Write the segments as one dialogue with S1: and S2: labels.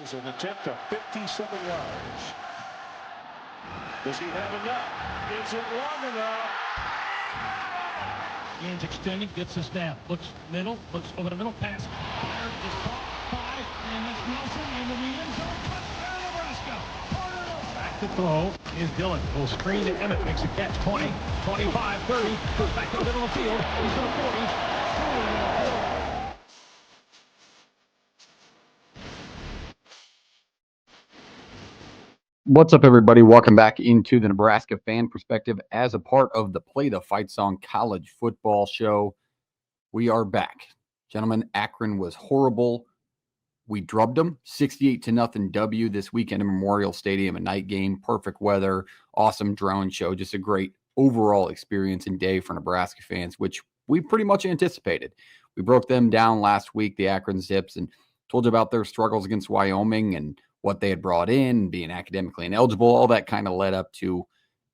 S1: This is an attempt of 57 yards. Does he have enough? Is it long enough?
S2: Gains extending, gets the snap. Looks middle, looks over the middle, pass. Fired, is caught, 5, and it's Nelson into the end zone. Touchdown, Nebraska. Back to throw is Dillon. Full screen to Emmett, makes a catch. 20, 25, 30, goes back to the middle of the field. He's to the 40s.
S3: What's up, everybody? Welcome back into the Nebraska Fan Perspective as a part of the Play the Fight Song College Football Show. We are back. Gentlemen, Akron was horrible. We drubbed them 68-0 W this weekend in Memorial Stadium, a night game, perfect weather, awesome drone show, just a great overall experience and day for Nebraska fans, which we pretty much anticipated. We broke them down last week, the Akron Zips, and told you about their struggles against Wyoming and what they had brought in, being academically ineligible. All that kind of led up to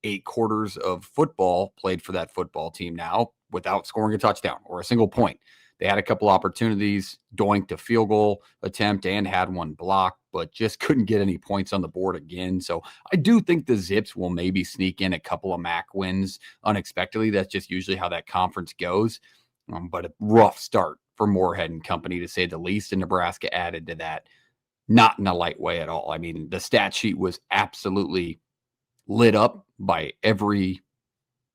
S3: 8 quarters of football played for that football team now without scoring a touchdown or a single point. They had a couple opportunities, doinked a field goal attempt and had one blocked, but just couldn't get any points on the board again. So I do think the Zips will maybe sneak in a couple of MAC wins unexpectedly. That's just usually how that conference goes. But a rough start for Moorhead and company, to say the least, and Nebraska added to that. Not in a light way at all. I mean, the stat sheet was absolutely lit up by every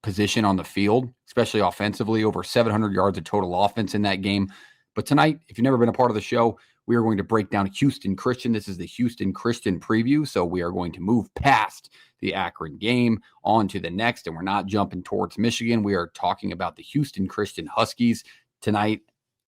S3: position on the field, especially offensively, over 700 yards of total offense in that game. But tonight, if you've never been a part of the show, we are going to break down Houston Christian. This is the Houston Christian preview, so we are going to move past the Akron game on to the next, and we're not jumping towards Michigan. We are talking about the Houston Christian Huskies tonight.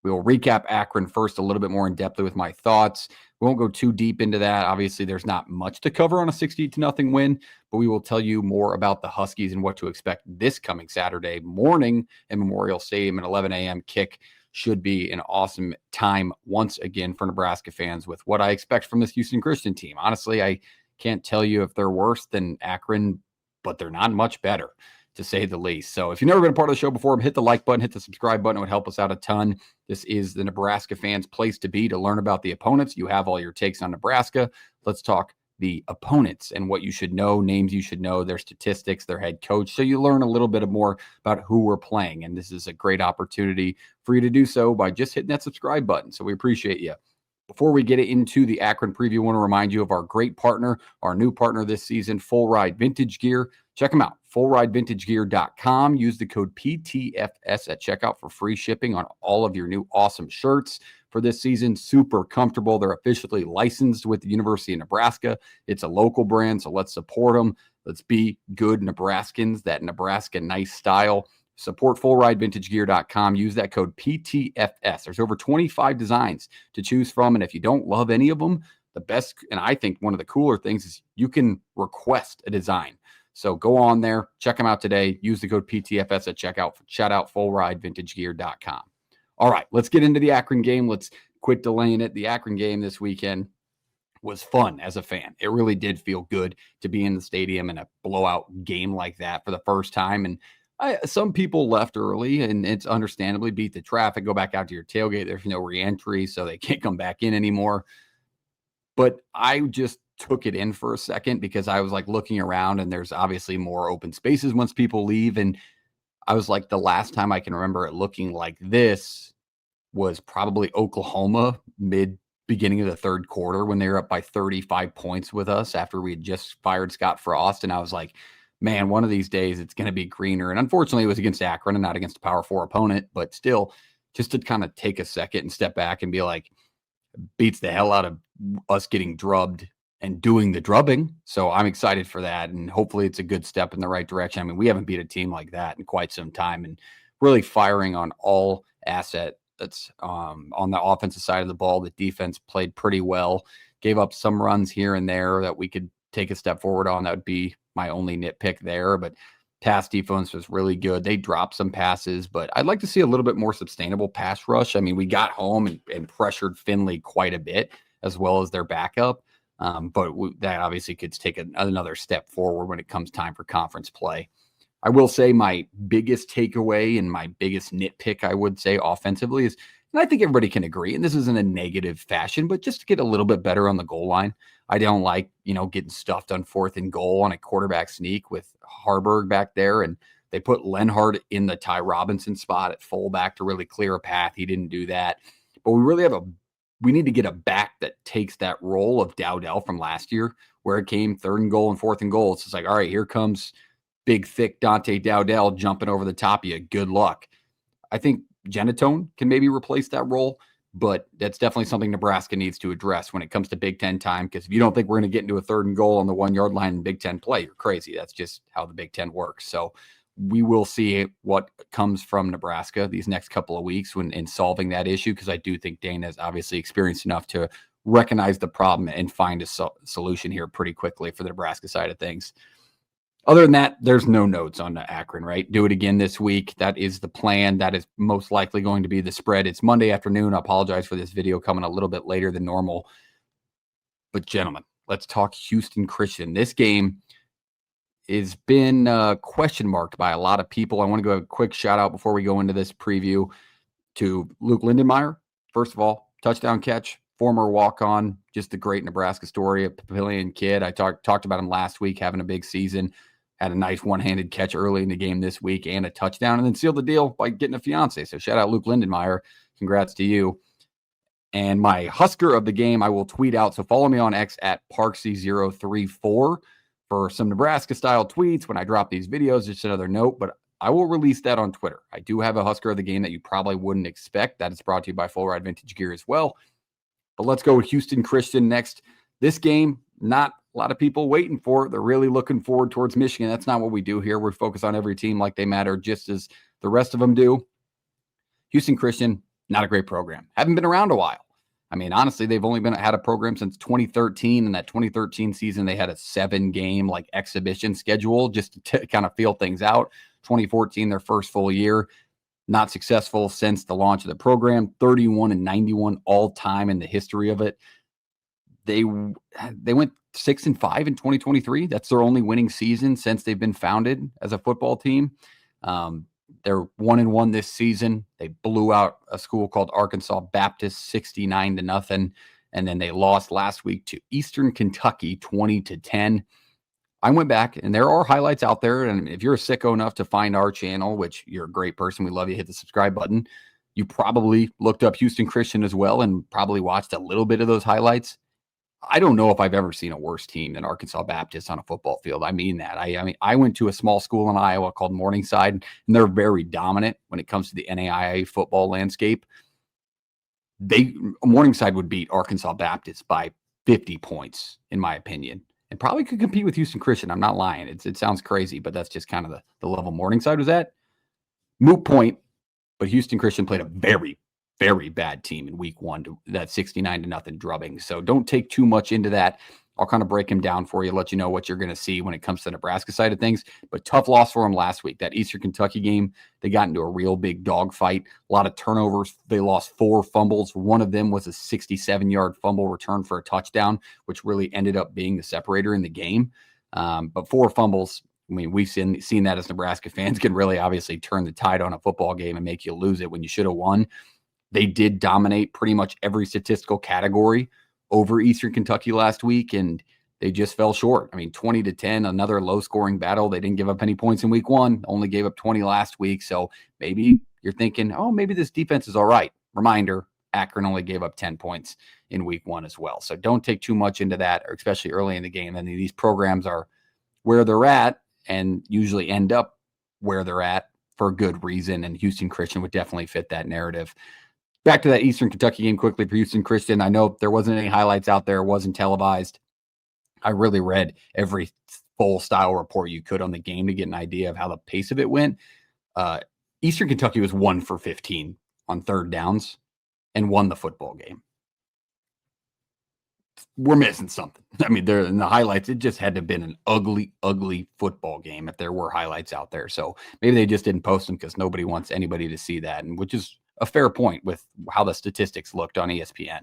S3: We will recap Akron first a little bit more in depth with my thoughts. We won't go too deep into that. Obviously, there's not much to cover on a 68-0 win, but we will tell you more about the Huskies and what to expect this coming Saturday morning in Memorial Stadium. An 11 a.m. kick should be an awesome time once again for Nebraska fans with what I expect from this Houston Christian team. Honestly, I can't tell you if they're worse than Akron, but they're not much better, to say the least. So if you've never been a part of the show before, hit the like button, hit the subscribe button. It would help us out a ton. This is the Nebraska fans' place to be to learn about the opponents. You have all your takes on Nebraska. Let's talk the opponents and what you should know, names you should know, their statistics, their head coach, so you learn a little bit more about who we're playing. And this is a great opportunity for you to do so by just hitting that subscribe button. So we appreciate you. Before we get into the Akron preview, I want to remind you of our great partner, our new partner this season, Full Ride Vintage Gear. Check them out, fullridevintagegear.com. Use the code PTFS at checkout for free shipping on all of your new awesome shirts for this season. Super comfortable. They're officially licensed with the University of Nebraska. It's a local brand, so let's support them. Let's be good Nebraskans, that Nebraska nice style. Support fullridevintagegear.com. Use that code PTFS. There's over 25 designs to choose from, and if you don't love any of them, the best, and I think one of the cooler things, is you can request a design. So go on there, check them out today. Use the code PTFS at checkout. Shout out fullridevintagegear.com. All right, let's get into the Akron game. Let's quit delaying it. The Akron game this weekend was fun as a fan. It really did feel good to be in the stadium in a blowout game like that for the first time. And some people left early, and it's understandably beat the traffic, go back out to your tailgate. There's no reentry, so they can't come back in anymore. But I just took it in for a second because I was like looking around, and there's obviously more open spaces once people leave. And I was like, the last time I can remember it looking like this was probably Oklahoma beginning of the third quarter when they were up by 35 points with us after we had just fired Scott Frost. And I was like, man, one of these days it's going to be greener. And unfortunately, it was against Akron and not against a Power 4 opponent, but still, just to kind of take a second and step back and be like, beats the hell out of us getting drubbed and doing the drubbing. So I'm excited for that. And hopefully it's a good step in the right direction. I mean, we haven't beat a team like that in quite some time, and really firing on all assets. That's on the offensive side of the ball. The defense played pretty well, gave up some runs here and there that we could take a step forward on. That would be my only nitpick there, but pass defense was really good. They dropped some passes, but I'd like to see a little bit more sustainable pass rush. I mean, we got home and pressured Finley quite a bit, as well as their backup. But that obviously could take another step forward when it comes time for conference play. I will say my biggest takeaway and my biggest nitpick, I would say, offensively is, And I think everybody can agree, and this isn't a negative fashion, but just to get a little bit better on the goal line. I don't like, getting stuffed on 4th and goal on a quarterback sneak with Harburg back there. And they put Lenhart in the Ty Robinson spot at fullback to really clear a path. He didn't do that. But we need to get a back that takes that role of Dowdell from last year, where it came 3rd and goal and 4th and goal. It's just like, all right, here comes big, thick Dante Dowdell jumping over the top of you. Good luck. I think Genatone can maybe replace that role, but that's definitely something Nebraska needs to address when it comes to Big Ten time, because if you don't think we're going to get into a 3rd and goal on the 1-yard line in Big Ten play, you're crazy. That's just how the Big Ten works. So we will see what comes from Nebraska these next couple of weeks in solving that issue, because I do think Dana is obviously experienced enough to recognize the problem and find a solution here pretty quickly for the Nebraska side of things. Other than that, there's no notes on Akron, right? Do it again this week. That is the plan. That is most likely going to be the spread. It's Monday afternoon. I apologize for this video coming a little bit later than normal. But gentlemen, let's talk Houston Christian. This game has been question marked by a lot of people. I want to go a quick shout out before we go into this preview to Luke Lindenmeyer. First of all, touchdown catch, former walk-on, just a great Nebraska story, a Papillion kid. I talked about him last week, having a big season. Had a nice one-handed catch early in the game this week and a touchdown, and then sealed the deal by getting a fiance. So shout out Luke Lindenmeyer. Congrats to you. And my Husker of the game, I will tweet out. So follow me on X at Parksy034 for some Nebraska-style tweets when I drop these videos. Just another note, but I will release that on Twitter. I do have a Husker of the game that you probably wouldn't expect. That is brought to you by Full Ride Vintage Gear as well. But let's go with Houston Christian next. This game, not a lot of people waiting for it. They're really looking forward towards Michigan. That's not what we do here. We focus on every team like they matter, just as the rest of them do. Houston Christian, not a great program. Haven't been around a while. I mean, honestly, they've only had a program since 2013. In that 2013 season, they had a 7-game exhibition schedule just to kind of feel things out. 2014, their first full year. Not successful since the launch of the program. 31-91 all time in the history of it. They went 6-5 in 2023. That's their only winning season since they've been founded as a football team. They're 1-1 this season. They blew out a school called Arkansas Baptist 69-0, and then they lost last week to Eastern Kentucky 20-10. I went back, and there are highlights out there. And if you're a sicko enough to find our channel, which you're a great person, we love you, hit the subscribe button. You probably looked up Houston Christian as well and probably watched a little bit of those highlights. I don't know if I've ever seen a worse team than Arkansas Baptist on a football field. I mean that. I mean, I went to a small school in Iowa called Morningside, and they're very dominant when it comes to the NAIA football landscape. Morningside would beat Arkansas Baptist by 50 points, in my opinion, and probably could compete with Houston Christian. I'm not lying. It sounds crazy, but that's just kind of the level Morningside was at. Moot point, but Houston Christian played a very, very bad team in week 1 to that 69-0 drubbing. So don't take too much into that. I'll kind of break him down for you, let you know what you're going to see when it comes to the Nebraska side of things. But tough loss for him last week. That Eastern Kentucky game, they got into a real big dogfight. A lot of turnovers. They lost 4 fumbles. One of them was a 67-yard fumble return for a touchdown, which really ended up being the separator in the game. But 4 fumbles, I mean, we've seen that as Nebraska fans can really obviously turn the tide on a football game and make you lose it when you should have won. They did dominate pretty much every statistical category over Eastern Kentucky last week, and they just fell short. I mean, 20-10, another low-scoring battle. They didn't give up any points in week 1, only gave up 20 last week. So maybe you're thinking, oh, maybe this defense is all right. Reminder, Akron only gave up 10 points in week 1 as well. So don't take too much into that, or especially early in the game. And these programs are where they're at and usually end up where they're at for a good reason, and Houston Christian would definitely fit that narrative. Back to that Eastern Kentucky game quickly for Houston Christian. I know there wasn't any highlights out there. It wasn't televised. I really read every full style report you could on the game to get an idea of how the pace of it went. Eastern Kentucky was 1 for 15 on 3rd downs and won the football game. We're missing something. I mean, there in the highlights, it just had to have been an ugly, ugly football game if there were highlights out there. So maybe they just didn't post them because nobody wants anybody to see that, and which is a fair point with how the statistics looked on ESPN.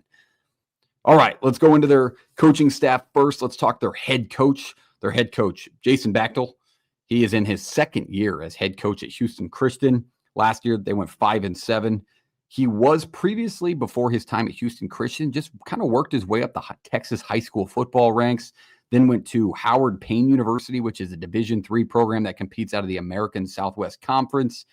S3: All right, let's go into their coaching staff first. Let's talk their head coach. Their head coach, Jason Bachtel. He is in his 2nd year as head coach at Houston Christian. Last year, they went 5-7. He was previously, before his time at Houston Christian, just kind of worked his way up the Texas high school football ranks, then went to Howard Payne University, which is a Division III program that competes out of the American Southwest Conference.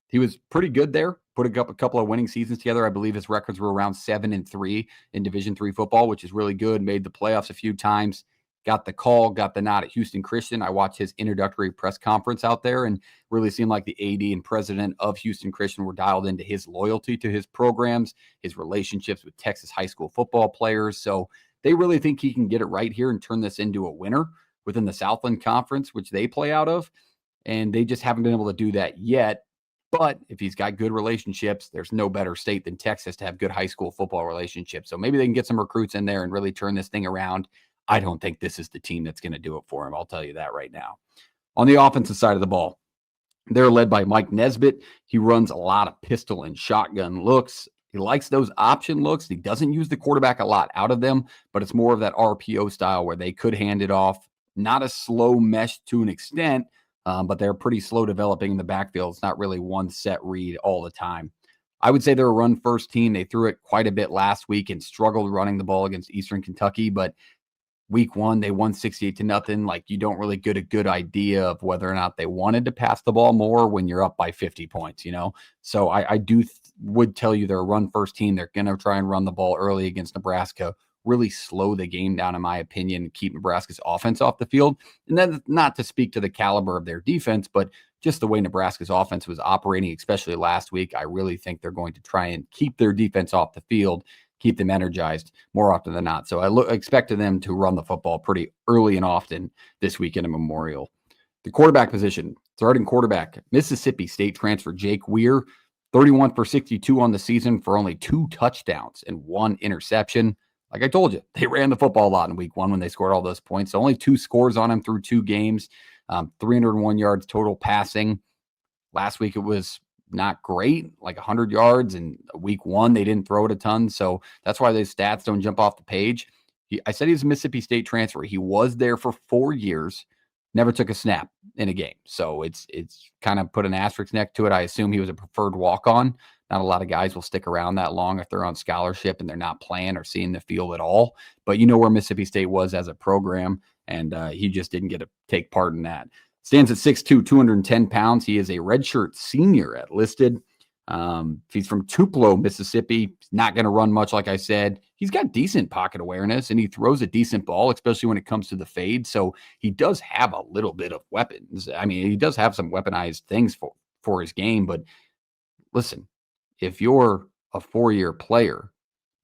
S3: He was pretty good there, put up a couple of winning seasons together. I believe his records were around 7-3 in Division III football, which is really good. Made the playoffs a few times, got the call, got the nod at Houston Christian. I watched his introductory press conference out there and really seemed like the AD and president of Houston Christian were dialed into his loyalty to his programs, his relationships with Texas high school football players. So they really think he can get it right here and turn this into a winner within the Southland Conference, which they play out of. And they just haven't been able to do that yet. But if he's got good relationships, there's no better state than Texas to have good high school football relationships. So maybe they can get some recruits in there and really turn this thing around. I don't think this is the team that's going to do it for him. I'll tell you that right now. On the offensive side of the ball, they're led by Mike Nesbitt. He runs a lot of pistol and shotgun looks. He likes those option looks. He doesn't use the quarterback a lot out of them, but it's more of that RPO style where they could hand it off. Not a slow mesh to an extent, but they're pretty slow developing in the backfield. It's not really one set read all the time. I would say they're a run-first team. They threw it quite a bit last week and struggled running the ball against Eastern Kentucky, but week one, they won 68-0. Like, you don't really get a good idea of whether or not they wanted to pass the ball more when you're up by 50 points, So I would tell you they're a run-first team. They're going to try and run the ball early against Nebraska, really slow the game down, in my opinion, and keep Nebraska's offense off the field. And then, not to speak to the caliber of their defense, but just the way Nebraska's offense was operating, especially last week, I really think they're going to try and keep their defense off the field, keep them energized more often than not. So I expect them to run the football pretty early and often this weekend in Memorial. The quarterback position, starting quarterback, Mississippi State transfer Jake Weir, 31 for 62 on the season for only 2 touchdowns and 1 interception. Like I told you, they ran the football a lot in week one when they scored all those points. So only 2 scores on him through 2 games, 301 yards total passing. Last week it was not great, like 100 yards. And week one, they didn't throw it a ton. So that's why those stats don't jump off the page. I said he's a Mississippi State transfer. He was there for 4 years, never took a snap in a game. So it's kind of put an asterisk next to it. I assume he was a preferred walk-on. Not a lot of guys will stick around that long if they're on scholarship and they're not playing or seeing the field at all. But you know where Mississippi State was as a program, and he just didn't get to take part in that. Stands at 6'2", 210 pounds. He is a redshirt senior at listed. He's from Tupelo, Mississippi. He's not going to run much, like I said. He's got decent pocket awareness, and he throws a decent ball, especially when it comes to the fade. So he does have a little bit of weapons. I mean, he does have some weaponized things for his game. But listen, if you're a 4-year player,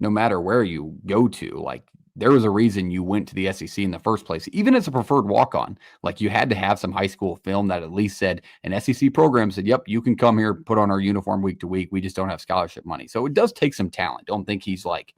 S3: no matter where you go to, like, there was a reason you went to the SEC in the first place, even as a preferred walk-on. Like, you had to have some high school film that at least said an SEC program said, yep, you can come here, put on our uniform week to week. We just don't have scholarship money. So it does take some talent. Don't think he's like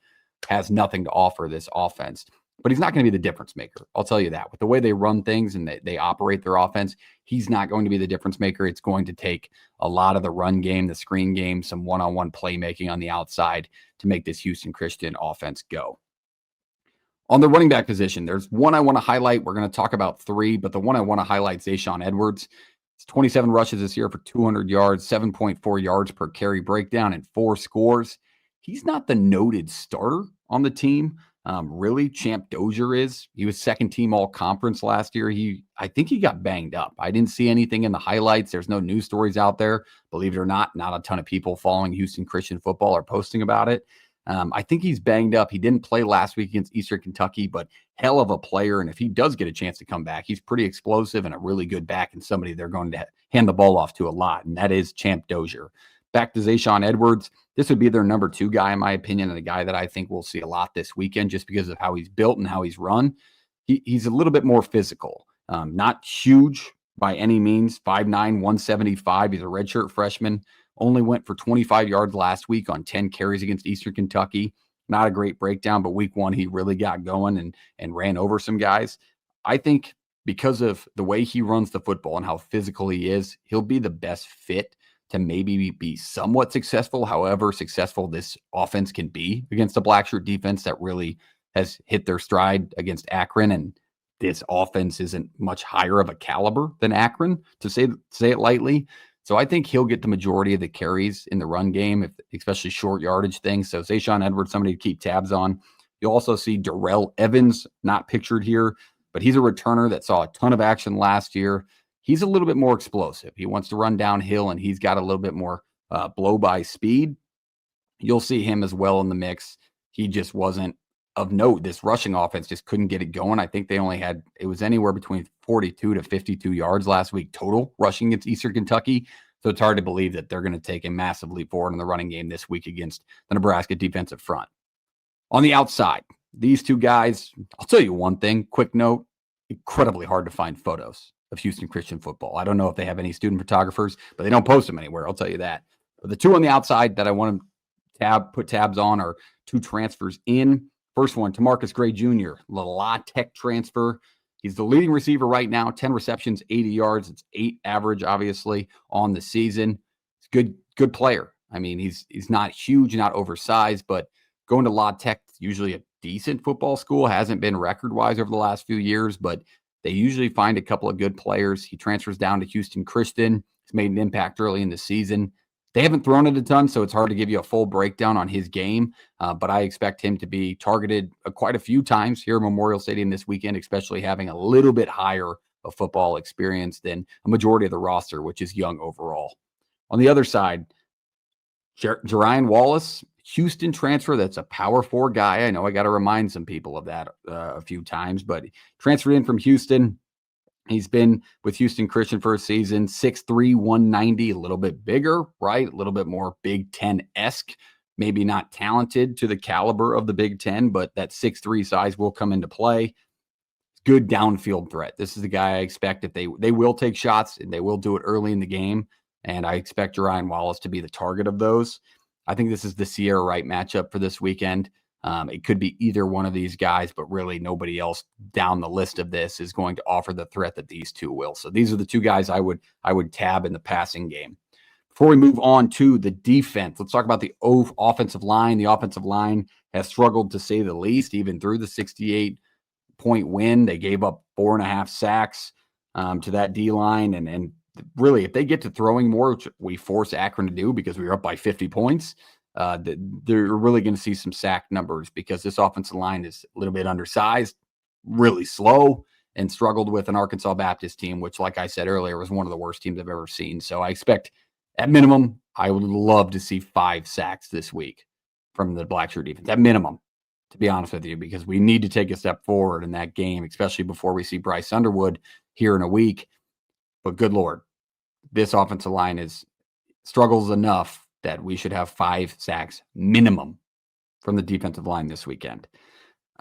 S3: has nothing to offer this offense, but he's not going to be the difference maker. I'll tell you that. With the way they run things and they operate their offense, he's not going to be the difference maker. It's going to take a lot of the run game, the screen game, some one-on-one playmaking on the outside to make this Houston Christian offense go. On the running back position, there's one I want to highlight. We're going to talk about 3, but the one I want to highlight is Zayshawn Edwards. It's 27 rushes this year for 200 yards, 7.4 yards per carry breakdown, and 4 scores. He's not the noted starter on the team. Really, Champ Dozier is. He was second team all-conference last year. I think he got banged up. I didn't see anything in the highlights. There's no news stories out there. Believe it or not a ton of people following Houston Christian football are posting about it. I think he's banged up. He didn't play last week against Eastern Kentucky, but hell of a player. And if he does get a chance to come back, he's pretty explosive and a really good back and somebody they're going to hand the ball off to a lot. And that is Champ Dozier. Back to Zayshawn Edwards. This would be their number 2 guy, in my opinion, and a guy that I think we'll see a lot this weekend just because of how he's built and how he's run. He's a little bit more physical. Not huge by any means. 5'9", 175. He's a redshirt freshman. Only went for 25 yards last week on 10 carries against Eastern Kentucky. Not a great breakdown, but week 1, he really got going and ran over some guys. I think because of the way he runs the football and how physical he is, he'll be the best fit to maybe be somewhat successful, however successful this offense can be against a Blackshirt defense that really has hit their stride against Akron. And this offense isn't much higher of a caliber than Akron, to say it lightly. So I think he'll get the majority of the carries in the run game, especially short yardage things. So Zayshawn Edwards, somebody to keep tabs on. You'll also see Darrell Evans, not pictured here, but he's a returner that saw a ton of action last year. He's a little bit more explosive. He wants to run downhill, and he's got a little bit more blow-by speed. You'll see him as well in the mix. He just wasn't of note. This rushing offense just couldn't get it going. I think they only had, it was anywhere between 42 to 52 yards last week total rushing against Eastern Kentucky. So it's hard to believe that they're going to take a massive leap forward in the running game this week against the Nebraska defensive front. On the outside, these two guys, I'll tell you one thing, quick note, incredibly hard to find photos of Houston Christian football. I don't know if they have any student photographers, but they don't post them anywhere. I'll tell you that. But the two on the outside that I want to put tabs on are two transfers in. First one, Tamarcus Gray Jr., La Tech transfer. He's the leading receiver right now, 10 receptions, 80 yards. It's 8 average, obviously, on the season. He's good player. I mean, he's not huge, not oversized, but going to La Tech, usually a decent football school, hasn't been record-wise over the last few years, but they usually find a couple of good players. He transfers down to Houston Christian. He's made an impact early in the season. They haven't thrown it a ton, so it's hard to give you a full breakdown on his game, but I expect him to be targeted quite a few times here at Memorial Stadium this weekend, especially having a little bit higher of football experience than a majority of the roster, which is young overall. On the other side, Jerian Wallace, Houston transfer, that's a Power 4 guy. I know I got to remind some people of that a few times, but transferred in from Houston. He's been with Houston Christian for a season, 6'3", 190, a little bit bigger, right? A little bit more Big Ten-esque, maybe not talented to the caliber of the Big Ten, but that 6'3" size will come into play. Good downfield threat. This is the guy I expect if they will take shots, and they will do it early in the game, and I expect Jerian Wallace to be the target of those. I think this is the Sierra Wright matchup for this weekend. It could be either one of these guys, but really nobody else down the list of this is going to offer the threat that these two will. So these are the two guys I would tab in the passing game. Before we move on to the defense, let's talk about the offensive line. The offensive line has struggled to say the least, even through the 68-point win. They gave up 4.5 sacks to that D-line. And really, if they get to throwing more, which we force Akron to do because we were up by 50 points, they're really going to see some sack numbers because this offensive line is a little bit undersized, really slow, and struggled with an Arkansas Baptist team, which, like I said earlier, was one of the worst teams I've ever seen. So I expect, at minimum, I would love to see 5 sacks this week from the Blackshirt defense, at minimum, to be honest with you, because we need to take a step forward in that game, especially before we see Bryce Underwood here in a week. But good Lord, this offensive line struggles enough that we should have 5 sacks minimum from the defensive line this weekend.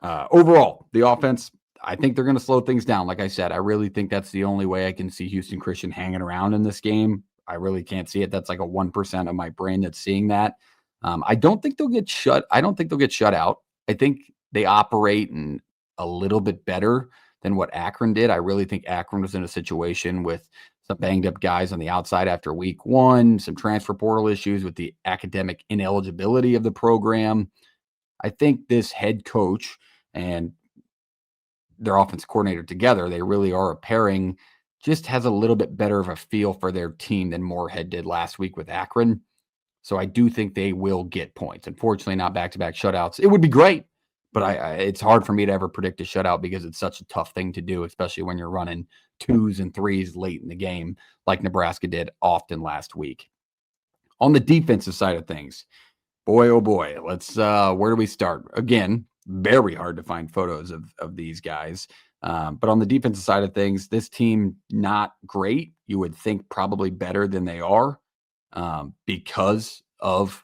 S3: Overall, the offense, I think they're going to slow things down. Like I said, I really think that's the only way I can see Houston Christian hanging around in this game. I really can't see it. That's like a 1% of my brain that's seeing that. I don't think they'll get shut. I don't think they'll get shut out. I think they operate a little bit better than what Akron did. I really think Akron was in a situation with some banged up guys on the outside after week 1, some transfer portal issues with the academic ineligibility of the program. I think this head coach and their offensive coordinator together, they really are a pairing, just has a little bit better of a feel for their team than Moorhead did last week with Akron. So I do think they will get points. Unfortunately, not back-to-back shutouts. It would be great, but it's hard for me to ever predict a shutout because it's such a tough thing to do, especially when you're running 2s and 3s late in the game like Nebraska did often last week. On the defensive side of things, boy, oh boy, let's where do we start? Again, very hard to find photos of these guys. But on the defensive side of things, this team, not great. You would think probably better than they are because of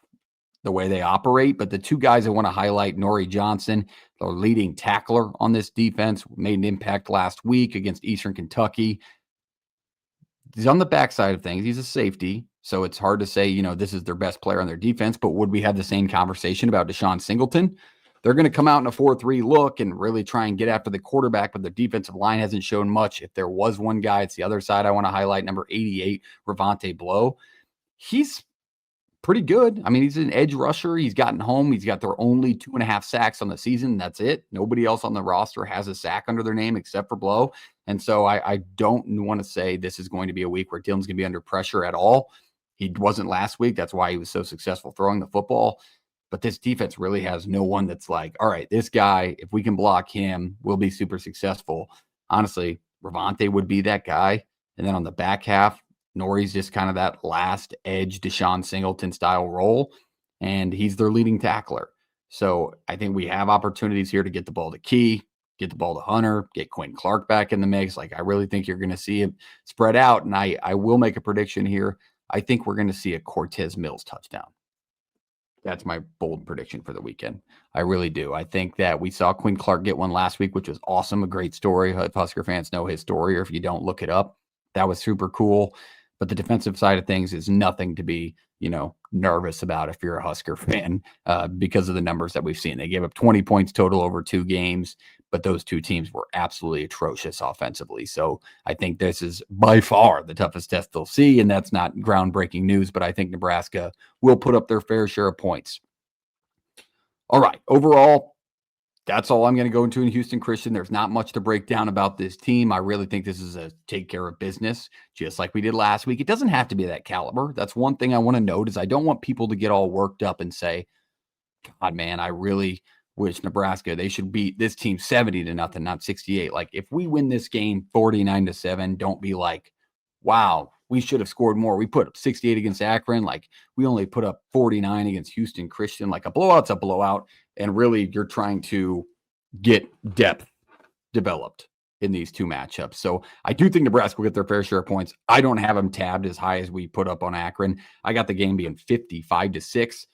S3: the way they operate. But the two guys I want to highlight, Nori Johnson, the leading tackler on this defense, made an impact last week against Eastern Kentucky. He's on the backside of things. He's a safety, so it's hard to say, this is their best player on their defense. But would we have the same conversation about Deshaun Singleton? They're going to come out in a 4-3 look and really try and get after the quarterback, but the defensive line hasn't shown much. If there was one guy, it's the other side I want to highlight, number 88, Ravonte Blow. He's pretty good. I mean, he's an edge rusher. He's gotten home. He's got their only 2.5 sacks on the season. That's it. Nobody else on the roster has a sack under their name except for Blow. And so I don't want to say this is going to be a week where Dillon's going to be under pressure at all. He wasn't last week. That's why he was so successful throwing the football. But this defense really has no one that's like, all right, this guy, if we can block him, we'll be super successful. Honestly, Ravante would be that guy. And then on the back half, Nori's just kind of that last edge Deshaun Singleton style role, and he's their leading tackler. So I think we have opportunities here to get the ball to Key, get the ball to Hunter, get Quinn Clark back in the mix. Like, I really think you're going to see it spread out, and I will make a prediction here. I think we're going to see a Cortez Mills touchdown. That's my bold prediction for the weekend. I really do. I think that we saw Quinn Clark get one last week, which was awesome. A great story. If Husker fans know his story, or if you don't, look it up. That was super cool. But the defensive side of things is nothing to be, nervous about if you're a Husker fan because of the numbers that we've seen. They gave up 20 points total over 2 games, but those 2 teams were absolutely atrocious offensively. So I think this is by far the toughest test they'll see, and that's not groundbreaking news, but I think Nebraska will put up their fair share of points. All right, overall, that's all I'm going to go into in Houston Christian. There's not much to break down about this team. I really think this is a take care of business, just like we did last week. It doesn't have to be that caliber. That's one thing I want to note is I don't want people to get all worked up and say, God, man, I really wish Nebraska, they should beat this team 70-0, not 68. Like, if we win this game 49-7, don't be like, wow, we should have scored more. We put up 68 against Akron. Like, we only put up 49 against Houston Christian. Like, a blowout's a blowout. And really, you're trying to get depth developed in these 2 matchups. So I do think Nebraska will get their fair share of points. I don't have them tabbed as high as we put up on Akron. I got the game being 55-6.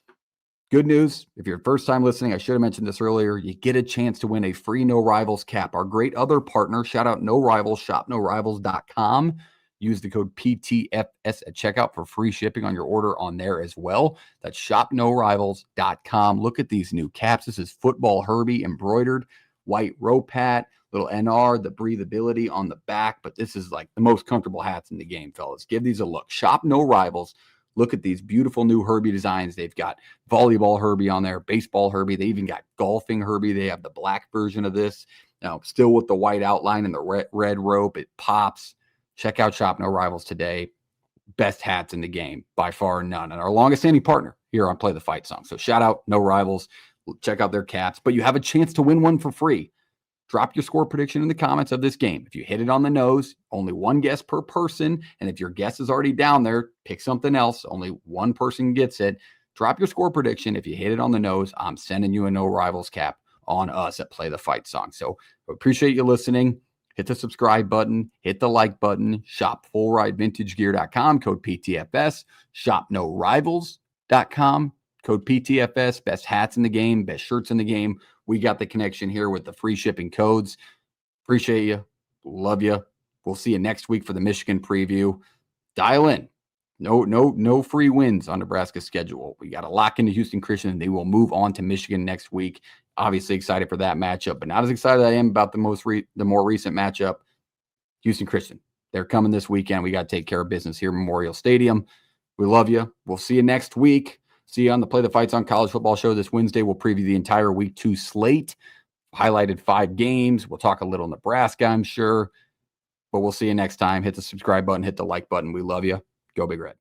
S3: Good news, if you're first time listening, I should have mentioned this earlier, you get a chance to win a free No Rivals cap. Our great other partner, shout out No Rivals, shopnorivals.com. Use the code PTFS at checkout for free shipping on your order on there as well. That's shopnorivals.com. Look at these new caps. This is Football Herbie embroidered, white rope hat, little NR, the breathability on the back. But this is like the most comfortable hats in the game, fellas. Give these a look. Shop No Rivals. Look at these beautiful new Herbie designs. They've got volleyball Herbie on there, baseball Herbie. They even got golfing Herbie. They have the black version of this. Now, still with the white outline and the red rope. It pops. Check out Shop No Rivals today. Best hats in the game, by far none. And our longest standing partner here on Play the Fight Song. So shout out No Rivals. Check out their caps. But you have a chance to win one for free. Drop your score prediction in the comments of this game. If you hit it on the nose, only 1 guess per person. And if your guess is already down there, pick something else. Only 1 person gets it. Drop your score prediction. If you hit it on the nose, I'm sending you a No Rivals cap on us at Play the Fight Song. So appreciate you listening. Hit the subscribe button, hit the like button, shop fullridevintagegear.com, code PTFS, shop norivals.com, code PTFS, best hats in the game, best shirts in the game. We got the connection here with the free shipping codes. Appreciate you. Love you. We'll see you next week for the Michigan preview. Dial in. No free wins on Nebraska's schedule. We got to lock into Houston Christian, and they will move on to Michigan next week. Obviously excited for that matchup, but not as excited as I am about the more recent matchup, Houston Christian. They're coming this weekend. We got to take care of business here at Memorial Stadium. We love you. We'll see you next week. See you on the Play the Fights on College Football show this Wednesday. We'll preview the entire Week 2 slate. Highlighted 5 games. We'll talk a little Nebraska, I'm sure. But we'll see you next time. Hit the subscribe button. Hit the like button. We love you. Go Big Red.